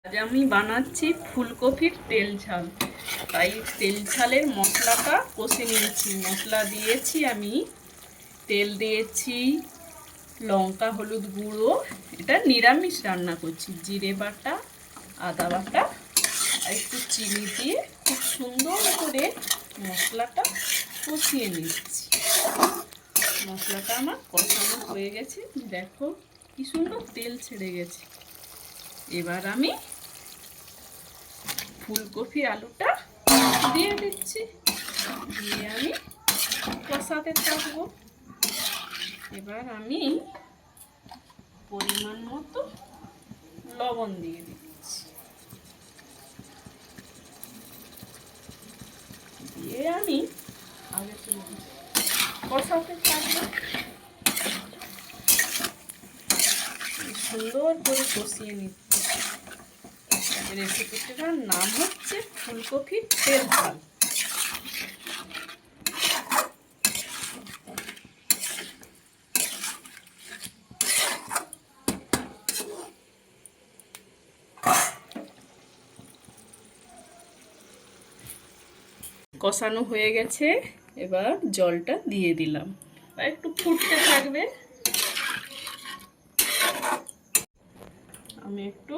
আজ আমি বানাচ্ছি ফুলকপির তেল ঝাল। তাই তেল ঝালের মশলাটা কষে নিয়েছি। মশলা দিয়েছি আমি, তেল দিয়েছি, লঙ্কা হলুদ গুঁড়ো, এটা নিরামিষ রান্না করছি, জিরে বাটা, আদা বাটা আর একটু চিনি দিয়ে খুব সুন্দর করে মশলাটা কষিয়ে নিচ্ছি। মশলাটা আমার কষানো হয়ে গেছে, দেখো কি সুন্দর তেল ছেড়ে গেছে। এবার আমি ফুলকপি আলুটা দিয়ে দিচ্ছি, দিয়ে আমি কষাতে থাকবো। এবার আমি পরিমাণ মতো লবণ দিয়ে দিচ্ছি, দিয়ে আমি আগে কষাতে থাকবো। সুন্দর করে কষিয়ে নিচ্ছি। রেসিপিটার নাম হচ্ছে ফুলকপির তেল ঝাল। কষানো হয়ে গেছে, এবার জলটা দিয়ে দিলাম, একটু ফুটতে থাকবে। আমি একটু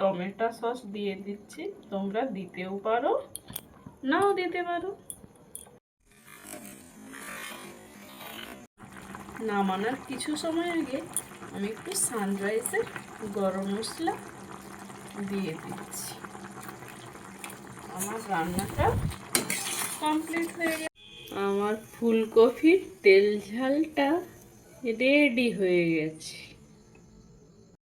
টমেটো সস দিয়ে দিচ্ছি, তোমরা দিতেও পারো নাও দিতে পারো। নামানোর কিছু সময় আগে আমি একটু সানরাইজের গরম মশলা দিয়ে দিচ্ছি। আমার রান্নাটা কমপ্লিট হয়ে গেছে। আমার ফুলকপির তেল ঝালটা রেডি হয়ে গেছে।